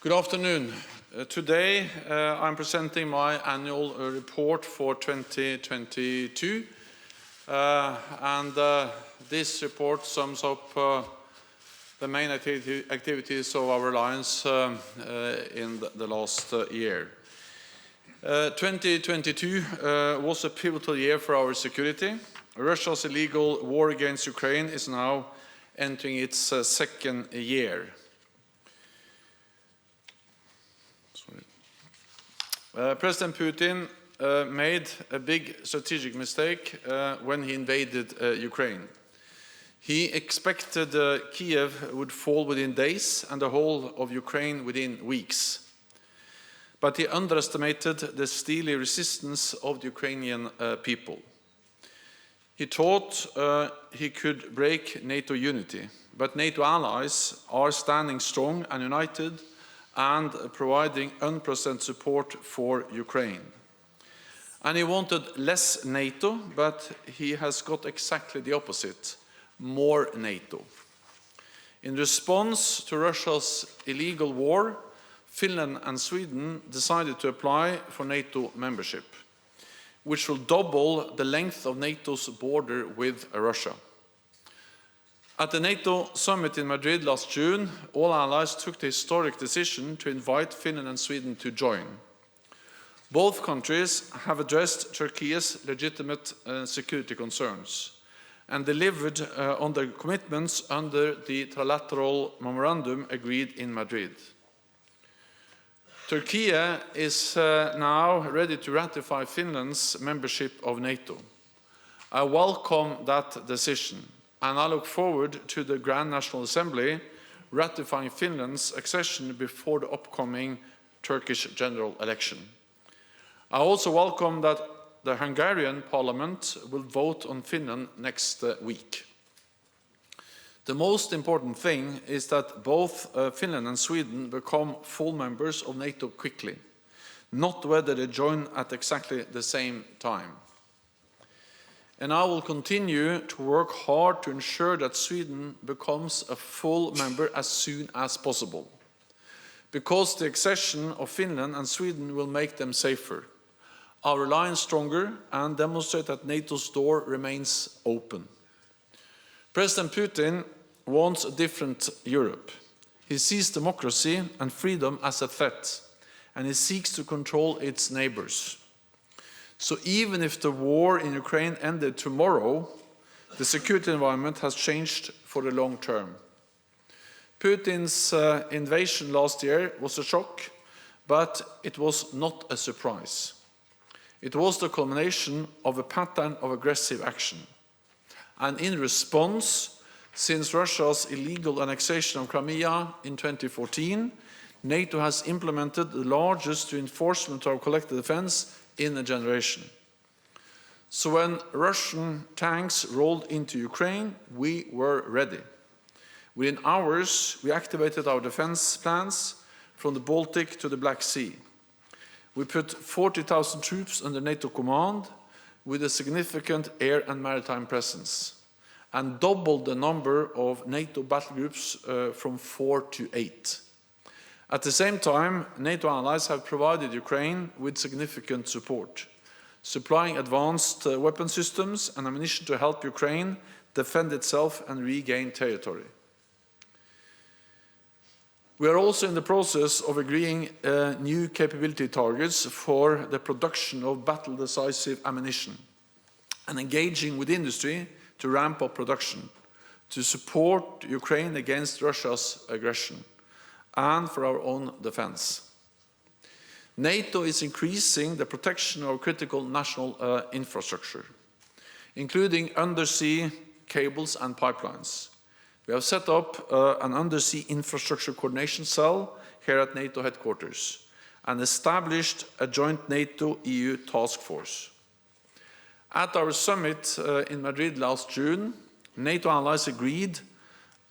Good afternoon. Today I'm presenting my annual report for 2022 this report sums up the main activities of our alliance in the last year. 2022 was a pivotal year for our security. Russia's illegal war against Ukraine is now entering its second year. President Putin made a big strategic mistake when he invaded Ukraine. He expected Kiev would fall within days and the whole of Ukraine within weeks. But he underestimated the steely resistance of the Ukrainian people. He thought he could break NATO unity, but NATO allies are standing strong and united and providing unprecedented support for Ukraine. And he wanted less NATO, but he has got exactly the opposite, more NATO. In response to Russia's illegal war, Finland and Sweden decided to apply for NATO membership, which will double the length of NATO's border with Russia. At the NATO summit in Madrid last June, all allies took the historic decision to invite Finland and Sweden to join. Both countries have addressed Turkey's legitimate security concerns and delivered on their commitments under the trilateral memorandum agreed in Madrid. Turkey is now ready to ratify Finland's membership of NATO. I welcome that decision, and I look forward to the Grand National Assembly ratifying Finland's accession before the upcoming Turkish general election. I also welcome that the Hungarian parliament will vote on Finland next week. The most important thing is that both Finland and Sweden become full members of NATO quickly, not whether they join at exactly the same time. And I will continue to work hard to ensure that Sweden becomes a full member as soon as possible, because the accession of Finland and Sweden will make them safer, our alliance stronger, and demonstrate that NATO's door remains open. President Putin wants a different Europe. He sees democracy and freedom as a threat, and he seeks to control its neighbors. So even if the war in Ukraine ended tomorrow, the security environment has changed for the long term. Putin's invasion last year was a shock, but it was not a surprise. It was the culmination of a pattern of aggressive action. And in response, since Russia's illegal annexation of Crimea in 2014, NATO has implemented the largest reinforcement of collective defense in a generation. So when Russian tanks rolled into Ukraine, we were ready. Within hours, we activated our defense plans from the Baltic to the Black Sea. We put 40,000 troops under NATO command with a significant air and maritime presence, and doubled the number of NATO battlegroups from 4 to 8. At the same time, NATO allies have provided Ukraine with significant support, supplying advanced weapon systems and ammunition to help Ukraine defend itself and regain territory. We are also in the process of agreeing new capability targets for the production of battle-decisive ammunition and engaging with industry to ramp up production, to support Ukraine against Russia's aggression, and for our own defense. NATO is increasing the protection of critical national infrastructure, including undersea cables and pipelines. We have set up an undersea infrastructure coordination cell here at NATO headquarters and established a joint NATO-EU task force. At our summit in Madrid last June, NATO allies agreed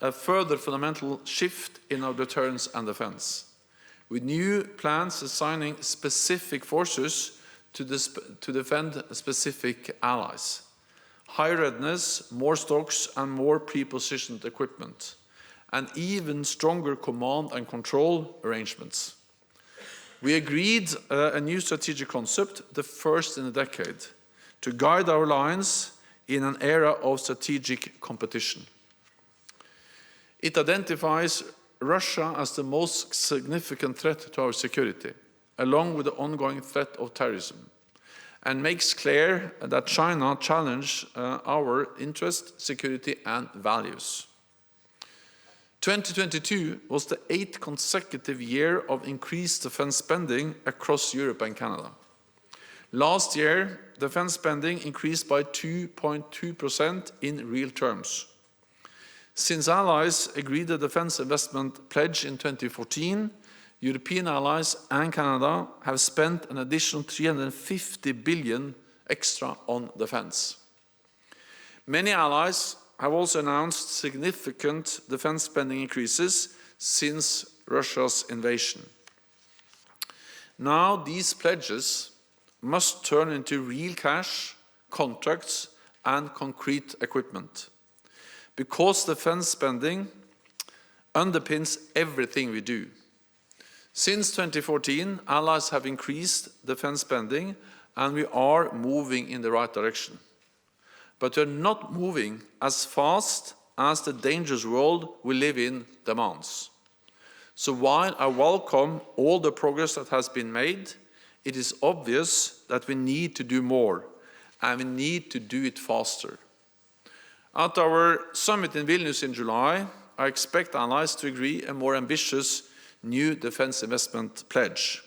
a further fundamental shift in our deterrence and defense, with new plans assigning specific forces to defend specific allies, higher readiness, more stocks and more pre-positioned equipment, and even stronger command and control arrangements. We agreed a new strategic concept, the first in a decade, to guide our alliance in an era of strategic competition. It identifies Russia as the most significant threat to our security, along with the ongoing threat of terrorism, and makes clear that China challenges our interest, security, and values. 2022 was the 8th consecutive year of increased defense spending across Europe and Canada. Last year, defense spending increased by 2.2% in real terms. Since allies agreed the defense investment pledge in 2014, European allies and Canada have spent an additional 350 billion extra on defense. Many allies have also announced significant defense spending increases since Russia's invasion. Now these pledges must turn into real cash, contracts, and concrete equipment. Because defense spending underpins everything we do. Since 2014, allies have increased defense spending, and we are moving in the right direction. But we're not moving as fast as the dangerous world we live in demands. So while I welcome all the progress that has been made, it is obvious that we need to do more, and we need to do it faster. At our summit in Vilnius in July, I expect allies to agree a more ambitious new defense investment pledge,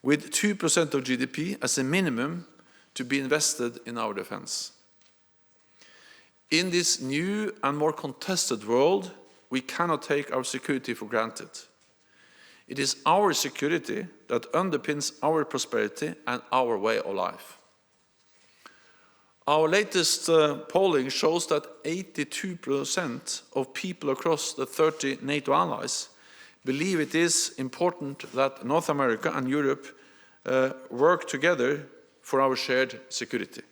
with 2% of GDP as a minimum to be invested in our defense. In this new and more contested world, we cannot take our security for granted. It is our security that underpins our prosperity and our way of life. Our latest polling shows that 82% of people across the 30 NATO allies believe it is important that North America and Europe work together for our shared security.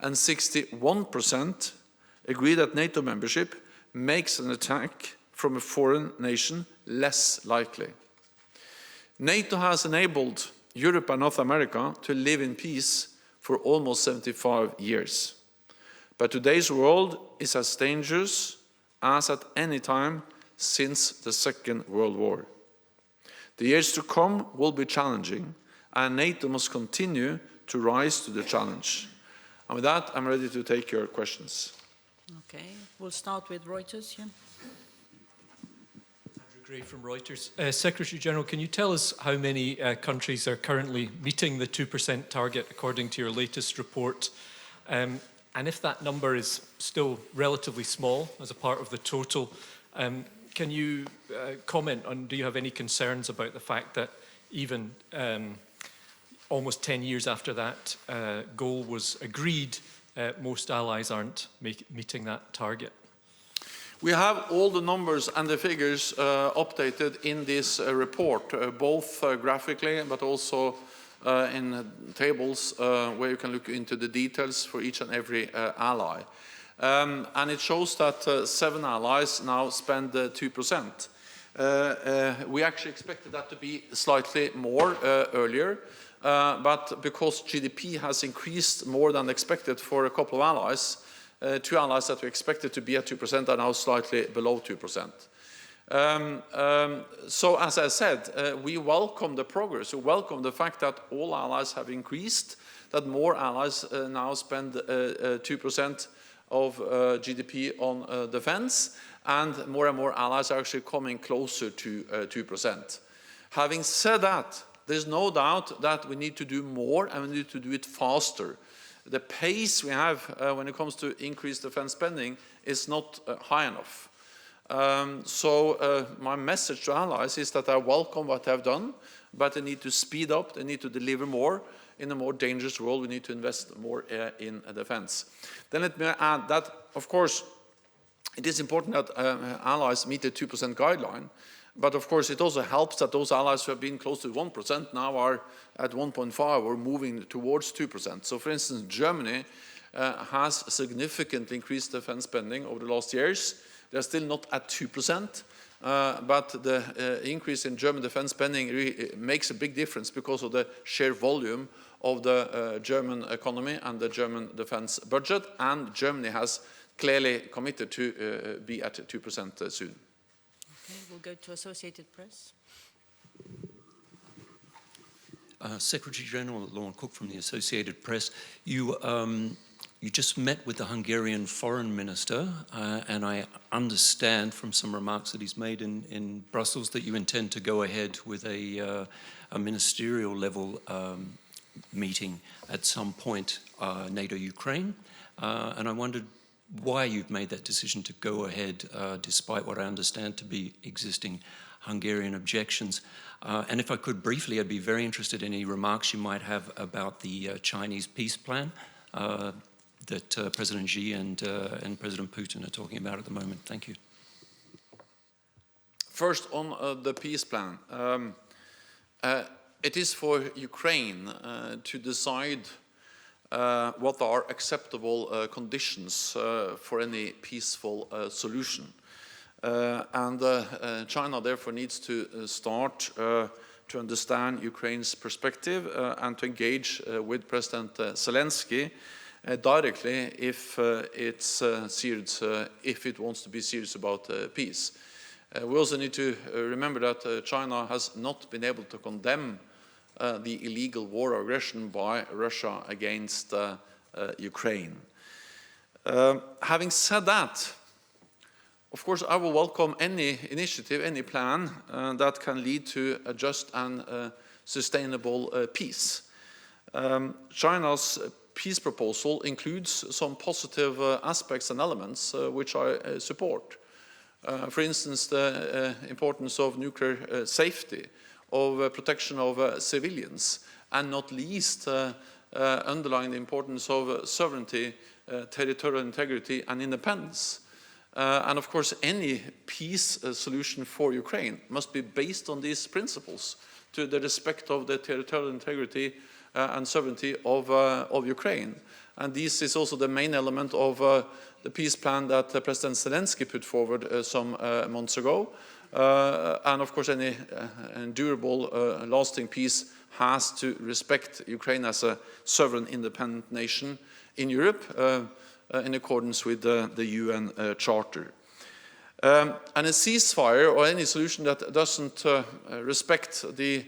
And 61% agree that NATO membership makes an attack from a foreign nation less likely. NATO has enabled Europe and North America to live in peace for almost 75 years. But today's world is as dangerous as at any time since the Second World War. The years to come will be challenging, and NATO must continue to rise to the challenge. And with that, I'm ready to take your questions. Okay, we'll start with Reuters. Yeah. Andrew Gray from Reuters. Secretary General, can you tell us how many countries are currently meeting the 2% target according to your latest report? And if that number is still relatively small as a part of the total, can you comment on, do you have any concerns about the fact that even almost 10 years after that goal was agreed, most allies aren't meeting that target? We have all the numbers and the figures updated in this report, both graphically but also in tables where you can look into the details for each and every ally. And it shows that 7 allies now spend 2%. We actually expected that to be slightly more earlier, but because GDP has increased more than expected for a couple of allies, 2 allies that we expected to be at 2% are now slightly below 2%. So as I said, we welcome the progress. We welcome the fact that all allies have increased, that more allies now spend 2% of GDP on defense, and more allies are actually coming closer to 2%. Having said that, there's no doubt that we need to do more and we need to do it faster. The pace we have when it comes to increased defense spending is not high enough. So my message to allies is that I welcome what they have done, but they need to speed up, they need to deliver more. In a more dangerous world, we need to invest more in defense. Then let me add that, of course, it is important that allies meet the 2% guideline, but of course it also helps that those allies who have been close to 1% now are at 1.5 or moving towards 2%. So for instance, Germany has significantly increased defense spending over the last years. They're still not at 2%, but the increase in German defense spending makes a big difference because of the sheer volume of the German economy and the German defense budget, and Germany has clearly committed to be at 2% soon. Okay, we'll go to Associated Press. Secretary General Lauren Cook from the Associated Press. You just met with the Hungarian foreign minister, and I understand from some remarks that he's made in Brussels that you intend to go ahead with a ministerial level meeting at some point, NATO-Ukraine, and I wondered why you've made that decision to go ahead despite what I understand to be existing Hungarian objections. And if I could briefly, I'd be very interested in any remarks you might have about the Chinese peace plan that President Xi and President Putin are talking about at the moment. Thank you. First, on the peace plan. It is for Ukraine to decide what are acceptable conditions for any peaceful solution. And China therefore needs to start to understand Ukraine's perspective and to engage with President Zelensky directly if it's serious, if it wants to be serious about peace. We also need to remember that China has not been able to condemn the illegal war or aggression by Russia against Ukraine. Having said that, of course, I will welcome any initiative, any plan that can lead to a just and sustainable peace. China's peace proposal includes some positive aspects and elements which I support. For instance, the importance of nuclear safety, of protection of civilians, and not least underlying the importance of sovereignty, territorial integrity, and independence. And of course, any peace solution for Ukraine must be based on these principles, to the respect of the territorial integrity and sovereignty of Ukraine. And this is also the main element of the peace plan that President Zelensky put forward some months ago. And of course, any durable, lasting peace has to respect Ukraine as a sovereign, independent nation in Europe, in accordance with the UN Charter. And a ceasefire or any solution that doesn't respect the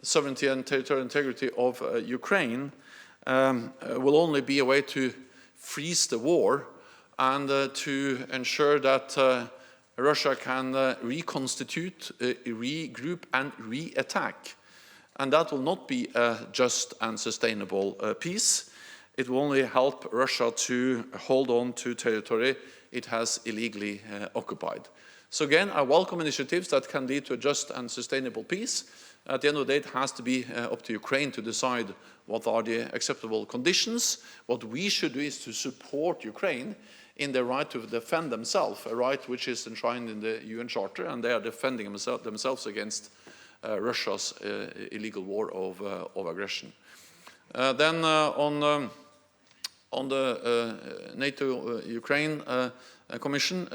sovereignty and territorial integrity of Ukraine will only be a way to freeze the war and to ensure that Russia can reconstitute, regroup, and re-attack. And that will not be a just and sustainable peace. It will only help Russia to hold on to territory it has illegally occupied. So again, I welcome initiatives that can lead to a just and sustainable peace. At the end of the day, it has to be up to Ukraine to decide what are the acceptable conditions. What we should do is to support Ukraine in their right to defend themselves, a right which is enshrined in the UN Charter, and they are defending themselves against Russia's illegal war of aggression. Then on the NATO-Ukraine Commission,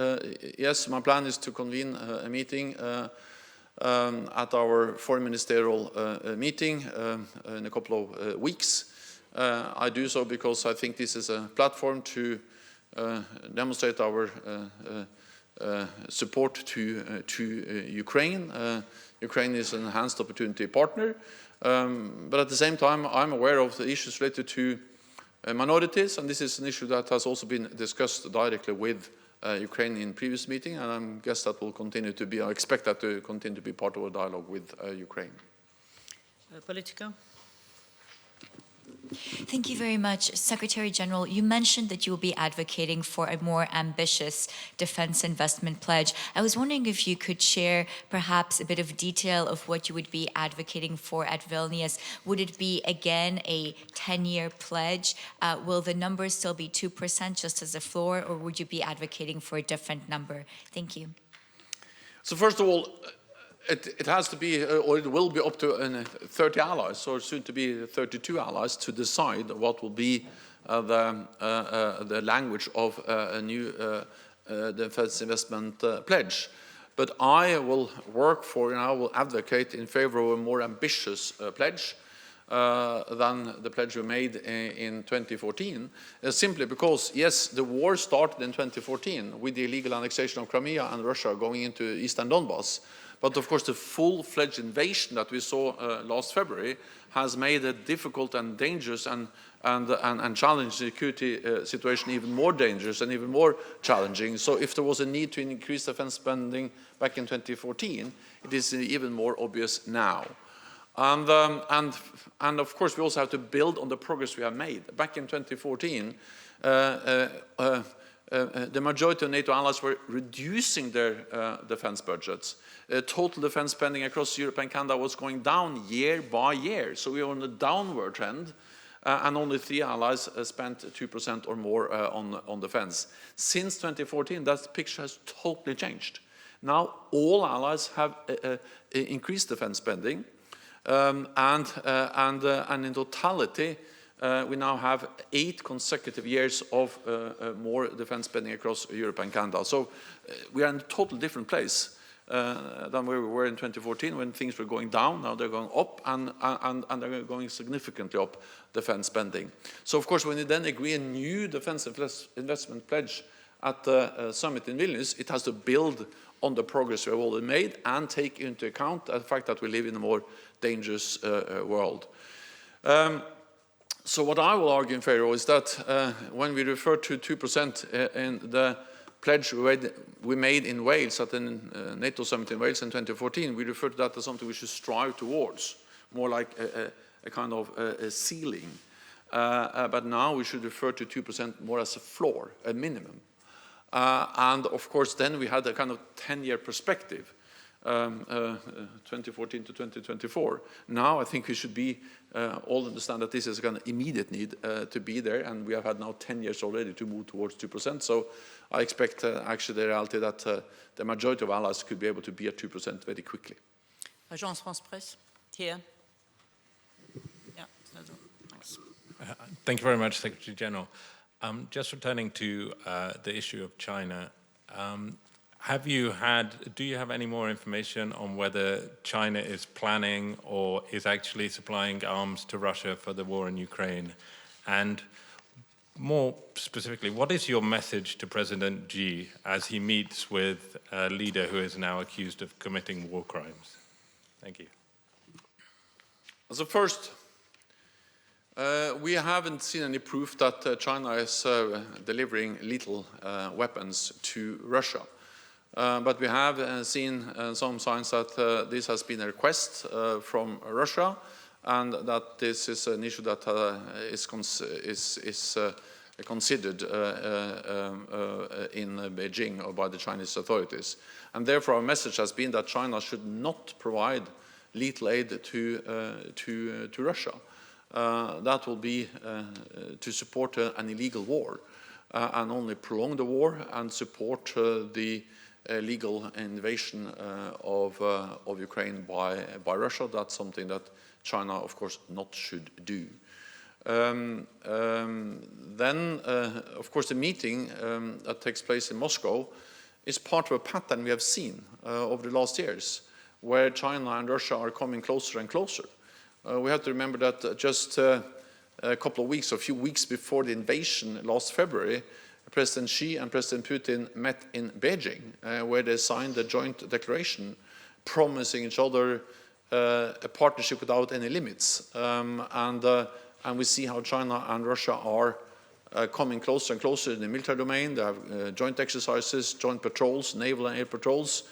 yes, my plan is to convene a meeting at our foreign ministerial meeting in a couple of weeks. I do so because I think this is a platform to demonstrate our support to Ukraine. Ukraine is an enhanced opportunity partner, but at the same time I'm aware of the issues related to minorities, and this is an issue that has also been discussed directly with Ukraine in previous meeting, and I guess that will continue to be, I expect that to continue to be part of a dialogue with Ukraine. Politico. Thank you very much. Secretary General, you mentioned that you will be advocating for a more ambitious defense investment pledge. I was wondering if you could share perhaps a bit of detail of what you would be advocating for at Vilnius. Would it be, again, a 10-year pledge? Will the number still be 2% just as a floor, or would you be advocating for a different number? Thank you. So first of all, it has to be, or it will be up to 30 allies, or soon to be 32 allies, to decide what will be the language of a new defense investment pledge. But I will work for, and I will advocate in favor of a more ambitious pledge than the pledge we made in 2014, simply because, yes, the war started in 2014 with the illegal annexation of Crimea and Russia going into eastern Donbass. But of course, the full-fledged invasion that we saw last February has made a difficult and dangerous and challenging security situation even more dangerous and even more challenging. So if there was a need to increase defense spending back in 2014, it is even more obvious now. And of course, we also have to build on the progress we have made. Back in 2014, the majority of NATO allies were reducing their defense budgets. Total defense spending across Europe and Canada was going down year by year. So we were on a downward trend, and only 3 allies spent 2% or more on defense. Since 2014, that picture has totally changed. Now all allies have increased defense spending, and in totality, we now have 8 consecutive years of more defense spending across Europe and Canada. So we are in a totally different place than where we were in 2014 when things were going down. Now they're going up, and they're going significantly up defense spending. So of course, when you then agree a new defense investment pledge at the summit in Vilnius, it has to build on the progress we have already made and take into account the fact that we live in a more dangerous world. So what I will argue in favor of is that when we refer to 2% in the pledge we made in Wales at the NATO summit in Wales in 2014, we refer to that as something we should strive towards, more like a kind of a ceiling. But now we should refer to 2% more as a floor, a minimum. And of course, then we had a kind of 10-year perspective, 2014 to 2024. Now I think we should be all understand that this is a kind of immediate need to be there, and we have had now 10 years already to move towards 2%. So I expect actually the reality that the majority of allies could be able to be at 2% very quickly. Agence France Presse, here. Yeah, thanks. Thank you very much, Secretary General. Just returning to the issue of China, do you have any more information on whether China is planning or is actually supplying arms to Russia for the war in Ukraine? And more specifically, what is your message to President Xi as he meets with a leader who is now accused of committing war crimes? Thank you. So first, we haven't seen any proof that China is delivering lethal weapons to Russia. But we have seen some signs that this has been a request from Russia, and that this is an issue that is considered in Beijing or by the Chinese authorities. And therefore our message has been that China should not provide lethal aid to Russia. That will be to support an illegal war and only prolong the war and support the legal invasion of Ukraine by Russia. That's something that China, of course, not should do. Then, of course, the meeting that takes place in Moscow is part of a pattern we have seen over the last years, where China and Russia are coming closer and closer. We have to remember that just a couple of weeks, or a few weeks before the invasion last February, President Xi and President Putin met in Beijing, where they signed a joint declaration promising each other a partnership without any limits. And we see how China and Russia are coming closer and closer in the military domain. They have joint exercises, joint patrols, naval and air patrols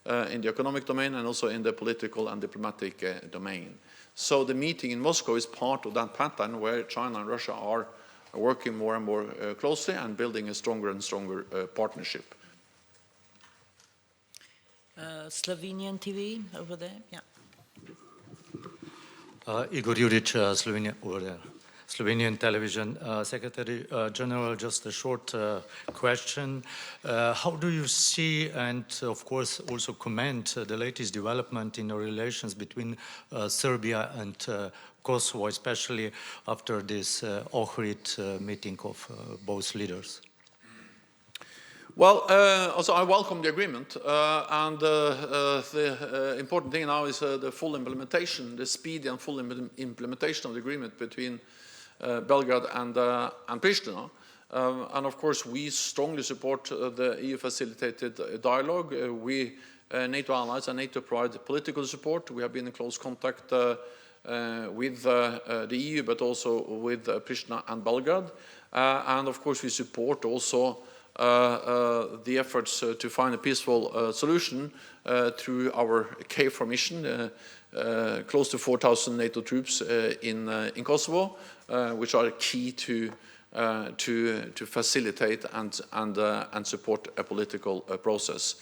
in the economic domain, and also in the political and diplomatic domain. So the meeting in Moscow is part of that pattern where China and Russia are working more and more closely and building a stronger and stronger partnership. Slovenian TV over there, yeah. Igor Juric, Slovenia, over there. Slovenian television. Secretary General, just a short question. How do you see, and of course also comment, the latest development in the relations between Serbia and Kosovo, especially after this Ohrid meeting of both leaders? Well, also I welcome the agreement, and the important thing now is the full implementation, the speedy and full implementation of the agreement between Belgrade and Pristina. And of course, we strongly support the EU-facilitated dialogue. We, NATO allies and NATO provide political support. We have been in close contact with the EU, but also with Pristina and Belgrade. And of course, we support also the efforts to find a peaceful solution through our KFOR mission, close to 4,000 NATO troops in Kosovo, which are key to facilitate and support a political process.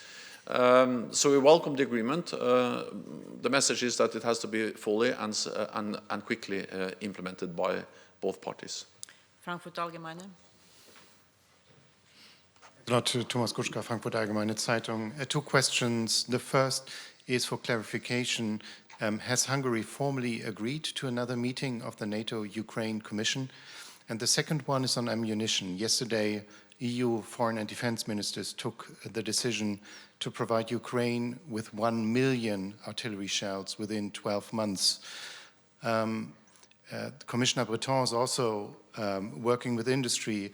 So we welcome the agreement. The message is that it has to be fully and quickly implemented by both parties. Frankfurt Allgemeine. Thomas Kutschka, Frankfurt Allgemeine Zeitung. Two questions. The first is for clarification. Has Hungary formally agreed to another meeting of the NATO-Ukraine Commission? And the second one is on ammunition. Yesterday, EU foreign and defense ministers took the decision to provide Ukraine with 1 million artillery shells within 12 months. Commissioner Breton is also working with industry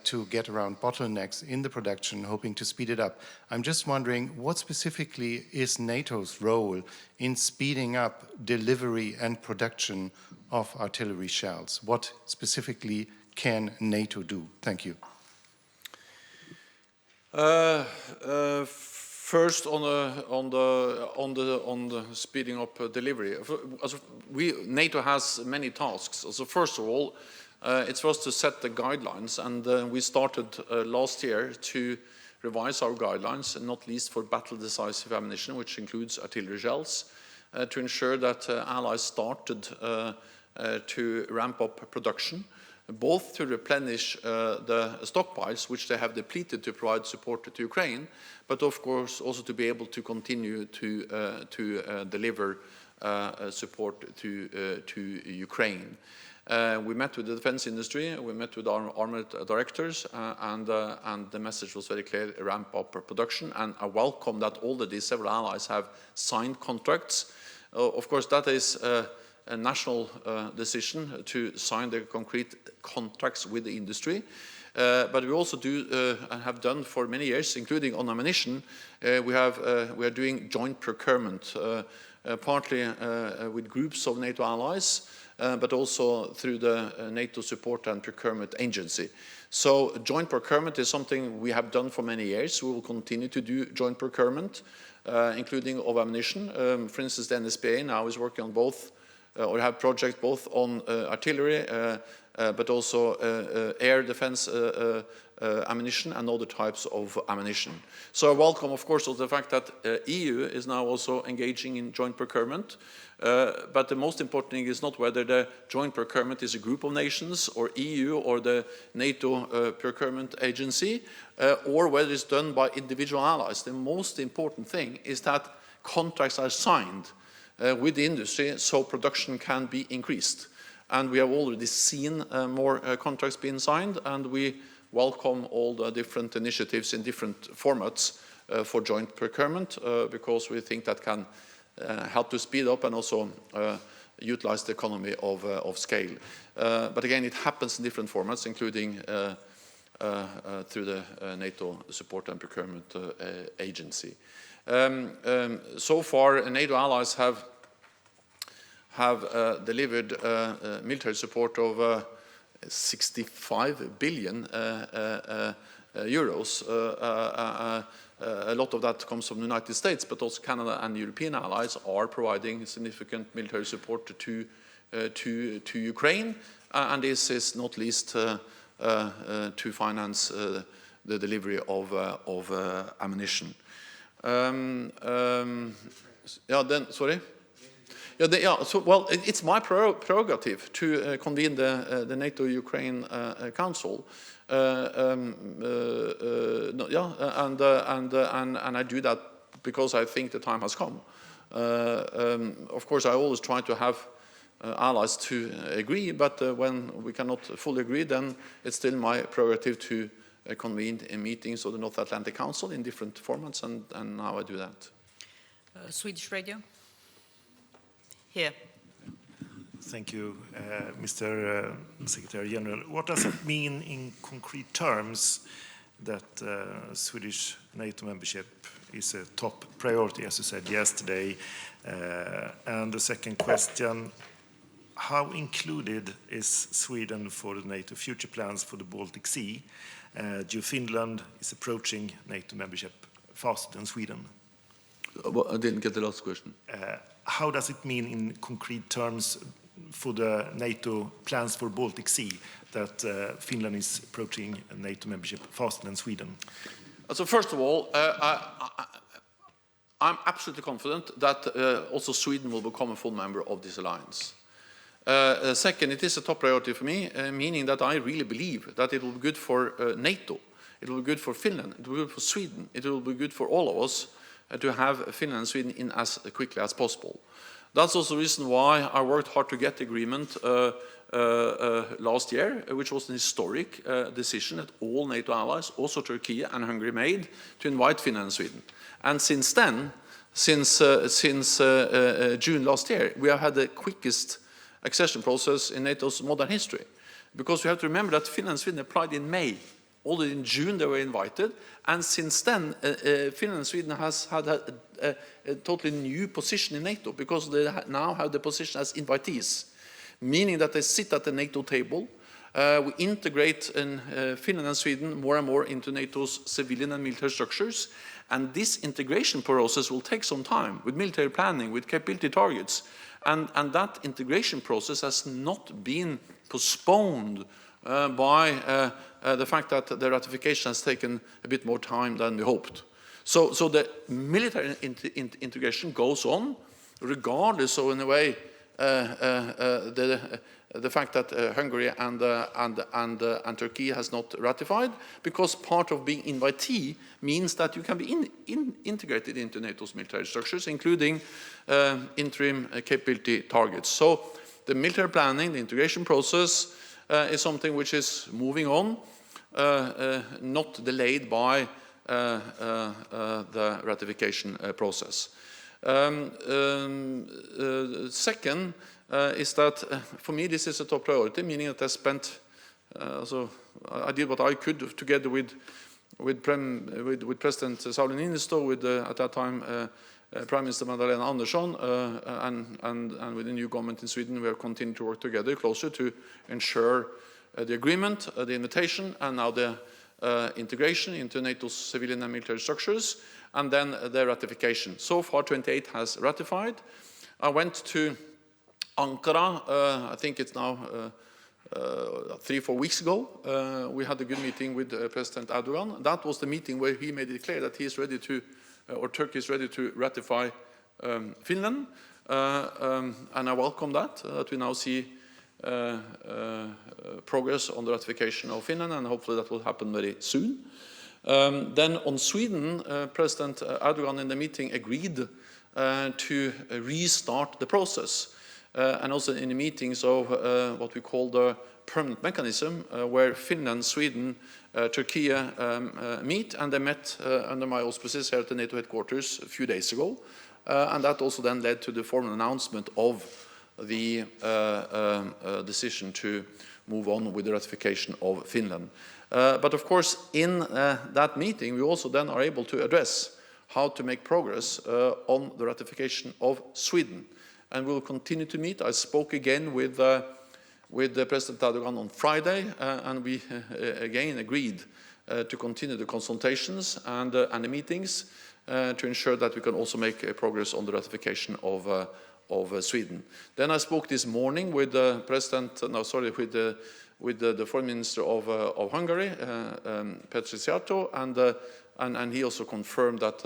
to get around bottlenecks in the production, hoping to speed it up. I'm just wondering, what specifically is NATO's role in speeding up delivery and production of artillery shells? What specifically can NATO do? Thank you. First, on the speeding up delivery, NATO has many tasks. So first of all, it's for us to set the guidelines, and we started last year to revise our guidelines, not least for battle-decisive ammunition, which includes artillery shells, to ensure that allies started to ramp up production, both to replenish the stockpiles, which they have depleted to provide support to Ukraine, but of course also to be able to continue to deliver support to Ukraine. We met with the defense industry, we met with our armored directors, and the message was very clear: ramp up production. And I welcome that already several allies have signed contracts. Of course, that is a national decision to sign the concrete contracts with the industry. But we also do and have done for many years, including on ammunition. We are doing joint procurement, partly with groups of NATO allies, but also through the NATO Support and Procurement Agency. So joint procurement is something we have done for many years. We will continue to do joint procurement, including of ammunition. For instance, the NSPA now is working on both, or have projects both on artillery, but also air defense ammunition and other types of ammunition. So I welcome, of course, also the fact that EU is now also engaging in joint procurement. But the most important thing is not whether the joint procurement is a group of nations or EU or the NATO procurement agency, or whether it's done by individual allies. The most important thing is that contracts are signed with the industry so production can be increased. And we have already seen more contracts being signed, and we welcome all the different initiatives in different formats for joint procurement, because we think that can help to speed up and also utilize the economy of scale. But again, it happens in different formats, including through the NATO Support and Procurement Agency. So far, NATO allies have delivered military support of 65 billion euros. A lot of that comes from the United States, but also Canada and European allies are providing significant military support to Ukraine, and this is not least to finance the delivery of ammunition. Well, it's my prerogative to convene the NATO-Ukraine Council. And I do that because I think the time has come. Of course, I always try to have allies to agree, but when we cannot fully agree, then it's still my prerogative to convened in meetings of the North Atlantic Council in different formats, and now I do that. Swedish radio. Here. Thank you, Mr. Secretary General. What does it mean in concrete terms that Swedish NATO membership is a top priority, as you said yesterday? And the second question, how included is Sweden for the NATO future plans for the Baltic Sea? Finland is approaching NATO membership faster than Sweden. I didn't get the last question. How does it mean in concrete terms for the NATO plans for Baltic Sea that Finland is approaching NATO membership faster than Sweden? So first of all, I'm absolutely confident that also Sweden will become a full member of this alliance. Second, it is a top priority for me, meaning that I really believe that it will be good for NATO, it will be good for Finland, it will be good for Sweden, it will be good for all of us to have Finland and Sweden in as quickly as possible. That's also the reason why I worked hard to get the agreement last year, which was an historic decision that all NATO allies, also Turkey and Hungary, made to invite Finland and Sweden. And since then, since June last year, we have had the quickest accession process in NATO's modern history. Because we have to remember that Finland and Sweden applied in May. Already in June they were invited, and since then Finland and Sweden has had a totally new position in NATO, because they now have the position as invitees, meaning that they sit at the NATO table. We integrate Finland and Sweden more and more into NATO's civilian and military structures, and this integration process will take some time, with military planning, with capability targets, and that integration process has not been postponed by the fact that the ratification has taken a bit more time than we hoped. So the military integration goes on, regardless of, in a way, the fact that Hungary and Turkey has not ratified, because part of being invitee means that you can be integrated into NATO's military structures, including interim capability targets. So the military planning, the integration process, is something which is moving on, not delayed by the ratification process. Second is that for me this is a top priority, meaning that I spent, I did what I could together with President Sauli Niinistö, with at that time Prime Minister Magdalena Andersson, and with the new government in Sweden. We have continued to work together closer to ensure the agreement, the invitation, and now the integration into NATO's civilian and military structures, and then the ratification. So far, 28 has ratified. I went to Ankara, I think it's now 3-4 weeks ago. We had a good meeting with President Erdogan. That was the meeting where he made it clear that he is ready to, or Turkey is ready to ratify Finland, and I welcome that we now see progress on the ratification of Finland, and hopefully that will happen very soon. Then on Sweden, President Erdogan in the meeting agreed to restart the process, and also in the meetings of what we call the permanent mechanism, where Finland, Sweden, Turkey meet, and they met under my auspices here at the NATO headquarters a few days ago, and that also then led to the formal announcement of the decision to move on with the ratification of Finland. But of course, in that meeting, we also then are able to address how to make progress on the ratification of Sweden. And we will continue to meet. I spoke again with President Erdogan on Friday, and we again agreed to continue the consultations and the meetings to ensure that we can also make progress on the ratification of Sweden. Then I spoke this morning with the Foreign Minister of Hungary, Petr Szijjártó, and he also confirmed that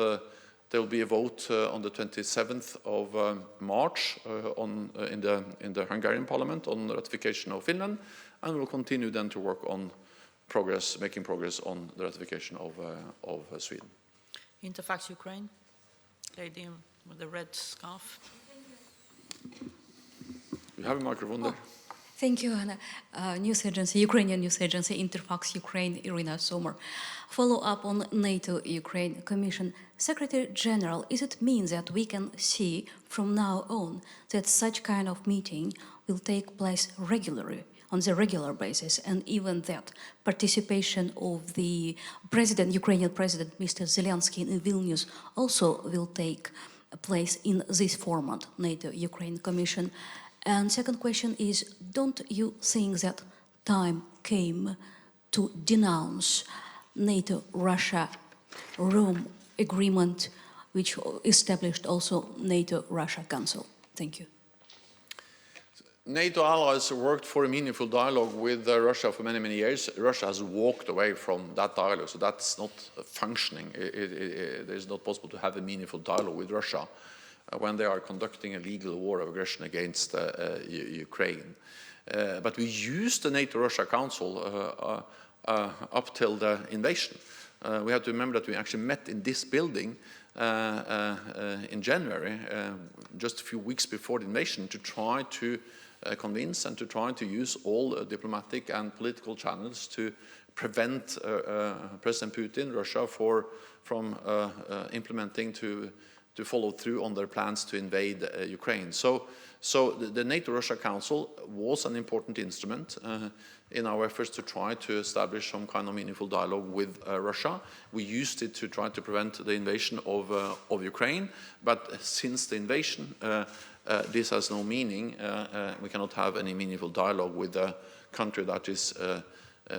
there will be a vote on the 27th of March in the Hungarian Parliament on the ratification of Finland, and we'll continue then to work on making progress on the ratification of Sweden. Interfax Ukraine, lady with the red scarf. We have a microphone there. Thank you, Anna. News agency, Ukrainian news agency, Interfax Ukraine, Irina Sommer. Follow up on NATO-Ukraine Commission. Secretary General, is it mean that we can see from now on that such kind of meeting will take place regularly, on the regular basis, and even that participation of the Ukrainian President, Mr. Zelensky in Vilnius also will take place in this format, NATO-Ukraine Commission? And second question is, don't you think that time came to denounce NATO-Russia-Rome agreement, which established also NATO-Russia Council? Thank you. NATO allies worked for a meaningful dialogue with Russia for many, many years. Russia has walked away from that dialogue, so that's not functioning. It is not possible to have a meaningful dialogue with Russia when they are conducting a legal war of aggression against Ukraine. But we used the NATO-Russia Council up till the invasion. We have to remember that we actually met in this building in January, just a few weeks before the invasion, to try to convince and to try to use all diplomatic and political channels to prevent President Putin, Russia, from implementing to follow through on their plans to invade Ukraine. So the NATO-Russia Council was an important instrument in our efforts to try to establish some kind of meaningful dialogue with Russia. We used it to try to prevent the invasion of Ukraine, but since the invasion, this has no meaning. We cannot have any meaningful dialogue with a country that is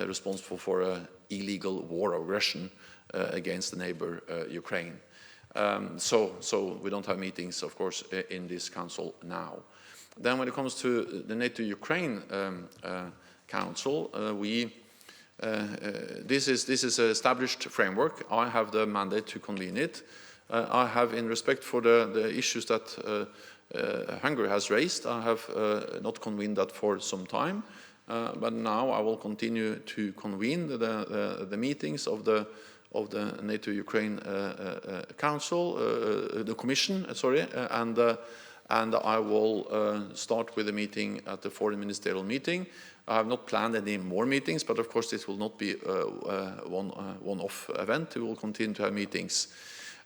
responsible for an illegal war of aggression against the neighbor Ukraine. So we don't have meetings, of course, in this council now. Then when it comes to the NATO-Ukraine Council, this is an established framework. I have the mandate to convene it. I have, in respect for the issues that Hungary has raised, I have not convened that for some time, but now I will continue to convene the meetings of the NATO-Ukraine Council, the Commission, and I will start with a meeting at the foreign ministerial meeting. I have not planned any more meetings, but of course this will not be one-off event. We will continue to have meetings.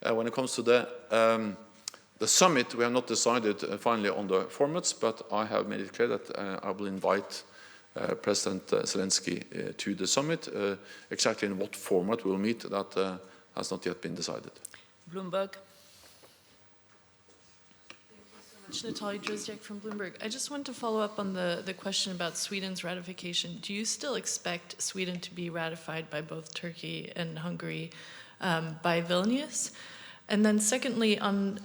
When it comes to the summit, we have not decided finally on the formats, but I have made it clear that I will invite President Zelensky to the summit. Exactly in what format we will meet, that has not yet been decided. Bloomberg. Natalia Drozdiak from Bloomberg. I just want to follow up on the question about Sweden's ratification. Do you still expect Sweden to be ratified by both Turkey and Hungary by Vilnius? And then secondly, on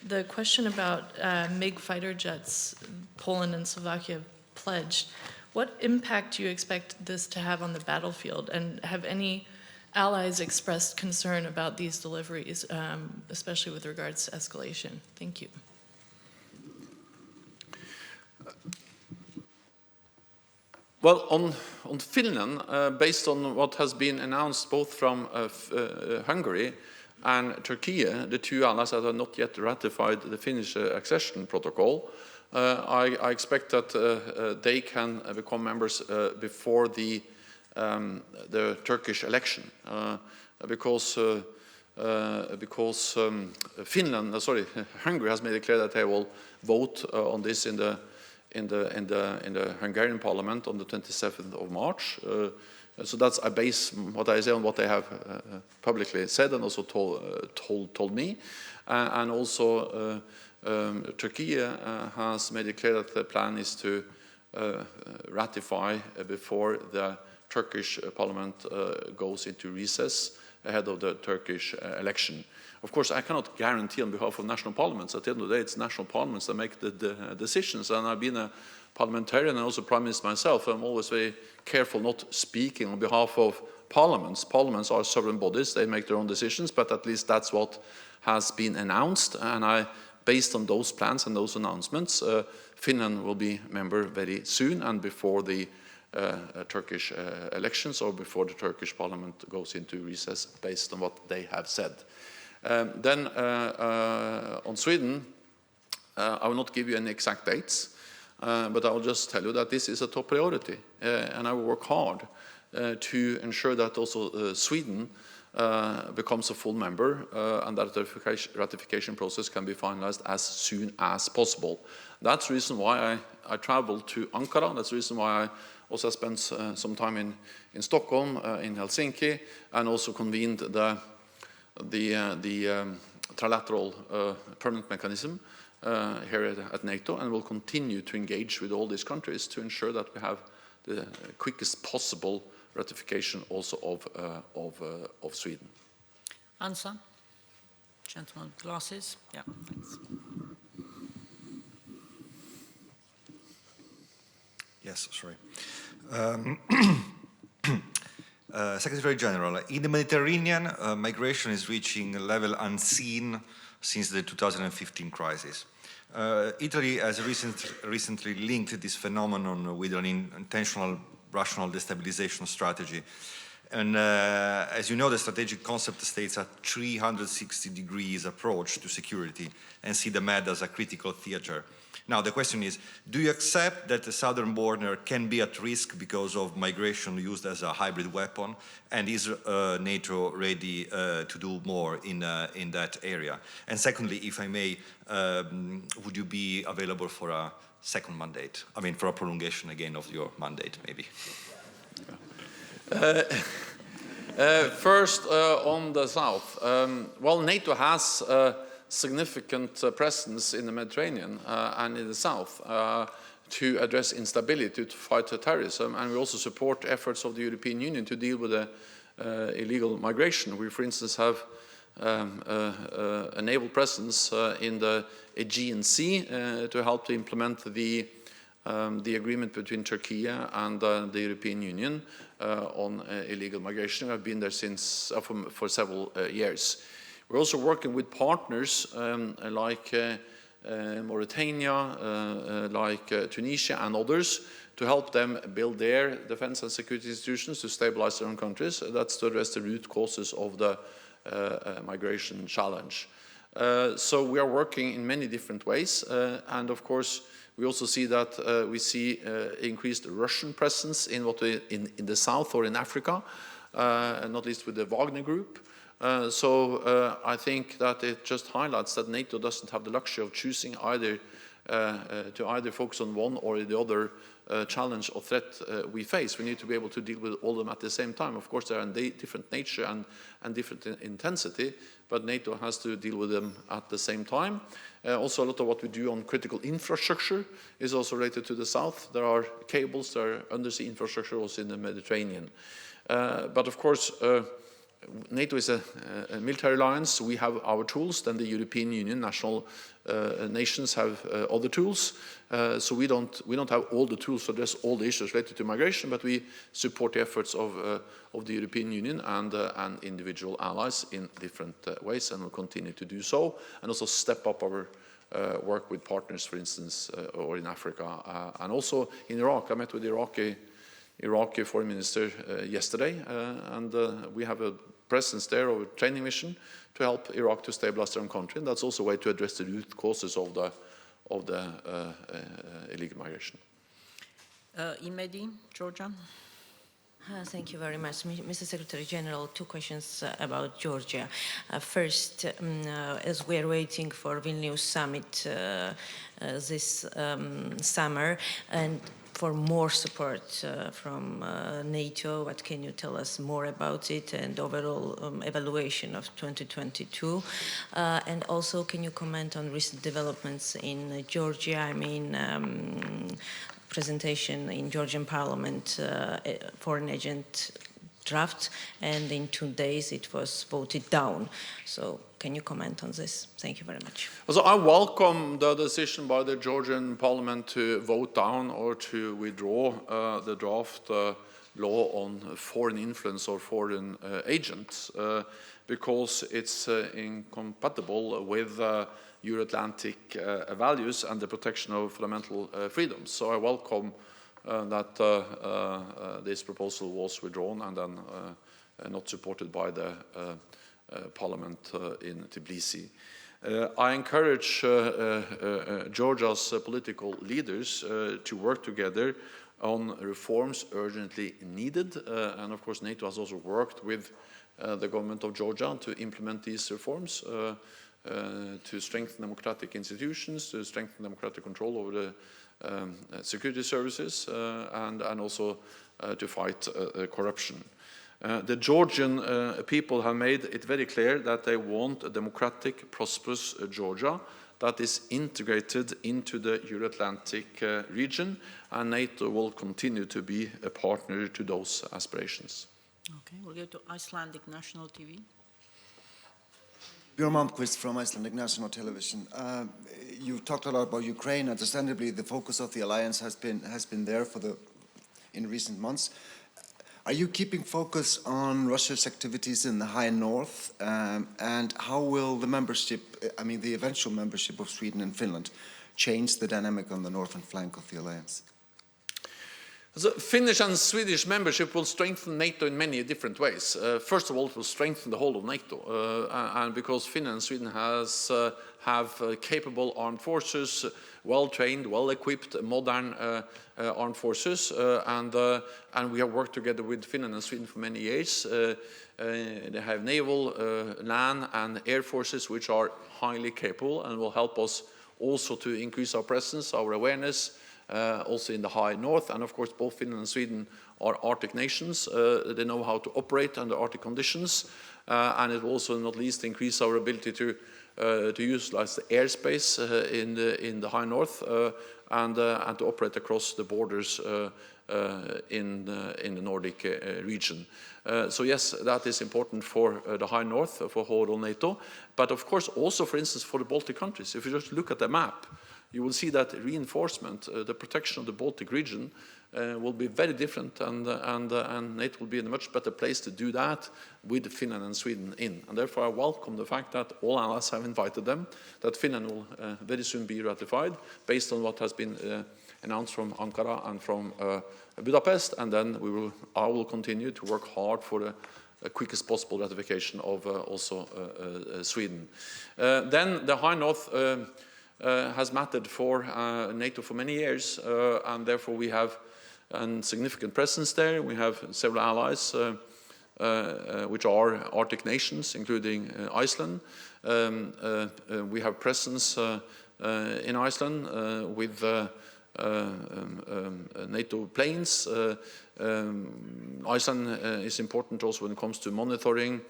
the question about MiG fighter jets, Poland and Slovakia pledged, what impact do you expect this to have on the battlefield? And have any allies expressed concern about these deliveries, especially with regards to escalation? Thank you. Well, on Finland, based on what has been announced both from Hungary and Turkey, the two allies that have not yet ratified the Finnish accession protocol, I expect that they can become members before the Turkish election, because Hungary has made it clear that they will vote on this in the Hungarian parliament on the 27th of March. So that's I base what I say on what they have publicly said and also told me, and also Turkey has made it clear that the plan is to ratify before the Turkish parliament goes into recess ahead of the Turkish election. Of course, I cannot guarantee on behalf of national parliaments. At the end of the day, it's national parliaments that make the decisions. And I've been a parliamentarian and also prime minister myself. I'm always very careful not speaking on behalf of parliaments. Parliaments are sovereign bodies. They make their own decisions, but at least that's what has been announced. And based on those plans and those announcements, Finland will be a member very soon and before the Turkish elections or before the Turkish parliament goes into recess based on what they have said. Then on Sweden, I will not give you any exact dates. But I will just tell you that this is a top priority, and I will work hard to ensure that also Sweden becomes a full member and that the ratification process can be finalized as soon as possible. That's the reason why I traveled to Ankara. That's the reason why I also spent some time in Stockholm, in Helsinki, and also convened the trilateral permanent mechanism here at NATO, and will continue to engage with all these countries to ensure that we have the quickest possible ratification also of Sweden. Answer? Gentleman with glasses. Yeah, thanks. Yes, sorry. Secretary General, in the Mediterranean, migration is reaching a level unseen since the 2015 crisis. Italy has recently linked this phenomenon with an intentional rational destabilization strategy. And as you know, the strategic concept states a 360 degrees approach to security and see the Med as a critical theater. Now, the question is, do you accept that the southern border can be at risk because of migration used as a hybrid weapon? And is NATO ready to do more in that area? And secondly, if I may, would you be available for a second mandate? I mean, for a prolongation again of your mandate, maybe. First, on the south. Well, NATO has significant presence in the Mediterranean and in the south to address instability, to fight terrorism, and we also support efforts of the European Union to deal with illegal migration. We, for instance, have a naval presence in the Aegean Sea to help to implement the agreement between Turkey and the European Union on illegal migration. We have been there since for several years. We're also working with partners like Mauritania, like Tunisia and others to help them build their defense and security institutions to stabilize their own countries. That's to address the root causes of the migration challenge. So we are working in many different ways, and of course we also see that we see increased Russian presence in the south or in Africa, not least with the Wagner group. So I think that it just highlights that NATO doesn't have the luxury of choosing either to either focus on one or the other challenge or threat we face. We need to be able to deal with all of them at the same time. Of course, they are in different nature and different intensity, but NATO has to deal with them at the same time. Also, a lot of what we do on critical infrastructure is also related to the south. There are cables, there are undersea infrastructure also in the Mediterranean. But of course, NATO is a military alliance. We have our tools. Then the European Union, national nations have other tools. So we don't have all the tools to address all the issues related to migration, but we support the efforts of the European Union and individual allies in different ways, and will continue to do so, and also step up our work with partners, for instance, or in Africa, and also in Iraq. I met with the Iraqi foreign minister yesterday, and we have a presence there of a training mission to help Iraq to stabilize their own country. And that's also a way to address the root causes of the illegal migration. Imedi, Georgia. Thank you very much. Mr. Secretary General, two questions about Georgia. First, as we are waiting for Vilnius summit this summer, and for more support from NATO, what can you tell us more about it and overall evaluation of 2022? And also, can you comment on recent developments in Georgia? I mean, presentation in Georgian Parliament, foreign agent draft, and in 2 days it was voted down. So can you comment on this? Thank you very much. So I welcome the decision by the Georgian Parliament to vote down or to withdraw the draft law on foreign influence or foreign agents because it's incompatible with Euro-Atlantic values and the protection of fundamental freedoms. So I welcome that this proposal was withdrawn and then not supported by the Parliament in Tbilisi. I encourage Georgia's political leaders to work together on reforms urgently needed. And of course, NATO has also worked with the government of Georgia to implement these reforms, to strengthen democratic institutions, to strengthen democratic control over the security services, and also to fight corruption. The Georgian people have made it very clear that they want a democratic, prosperous Georgia that is integrated into the Euro-Atlantic region, and NATO will continue to be a partner to those aspirations. Okay, we'll go to Icelandic National TV. Björn Malmquist from Icelandic National Television. You talked a lot about Ukraine. Understandably, the focus of the alliance has been there in recent months. Are you keeping focus on Russia's activities in the high north? And how will the the eventual membership of Sweden and Finland, change the dynamic on the northern flank of the alliance? The Finnish and Swedish membership will strengthen NATO in many different ways. First of all, it will strengthen the whole of NATO, and because Finland and Sweden have capable armed forces, well-trained, well-equipped, modern armed forces, and we have worked together with Finland and Sweden for many years. They have naval, land, and air forces which are highly capable and will help us also to increase our presence, our awareness, also in the high north. And of course, both Finland and Sweden are Arctic nations. They know how to operate under Arctic conditions, and it will also not least increase our ability to utilize the airspace in the high north and to operate across the borders in the Nordic region. So yes, that is important for the high north, for whole NATO, but of course also, for instance, for the Baltic countries. If you just look at the map, you will see that reinforcement, the protection of the Baltic region will be very different, and NATO will be in a much better place to do that with Finland and Sweden in. And therefore I welcome the fact that all allies have invited them, that Finland will very soon be ratified based on what has been announced from Ankara and from Budapest, and then I will continue to work hard for the quickest possible ratification of also Sweden. Then the High North has mattered for NATO for many years, and therefore we have a significant presence there. We have several allies which are Arctic nations, including Iceland. We have presence in Iceland with NATO planes. Iceland is important also when it comes to monitoring,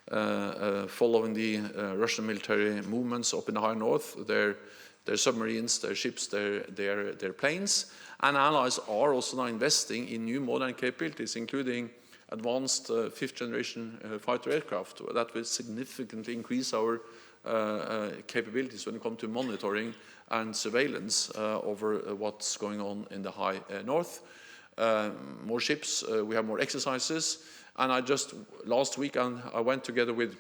following the Russian military movements up in the high north, their submarines, their ships, their planes. And allies are also now investing in new modern capabilities, including advanced fifth generation fighter aircraft that will significantly increase our capabilities when it comes to monitoring and surveillance over what's going on in the high north. More ships, we have more exercises, and last week I went together with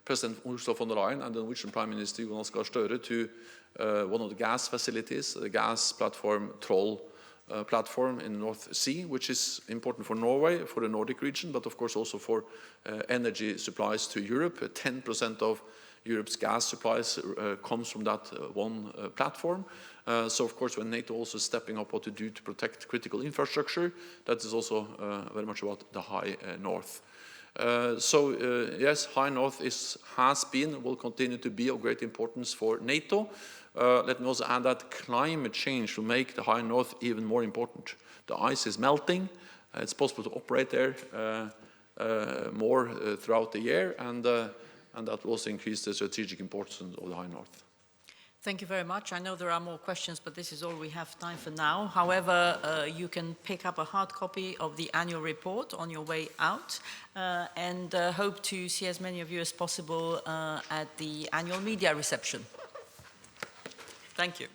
President Ursula von der Leyen and the Norwegian Prime Minister Jonas Gahr Støre to one of the gas facilities, the gas platform Troll platform in the North Sea, which is important for Norway, for the Nordic region, but of course also for energy supplies to Europe. 10% of Europe's gas supplies comes from that one platform. So of course when NATO also is stepping up what to do to protect critical infrastructure, that is also very much about the high north. Yes, high north has been, will continue to be of great importance for NATO. Let me also add that climate change will make the high north even more important. The ice is melting. It's possible to operate there more throughout the year, and that will also increase the strategic importance of the high north. Thank you very much. I know there are more questions, but this is all we have time for now. However, you can pick up a hard copy of the annual report on your way out, and hope to see as many of you as possible at the annual media reception. Thank you.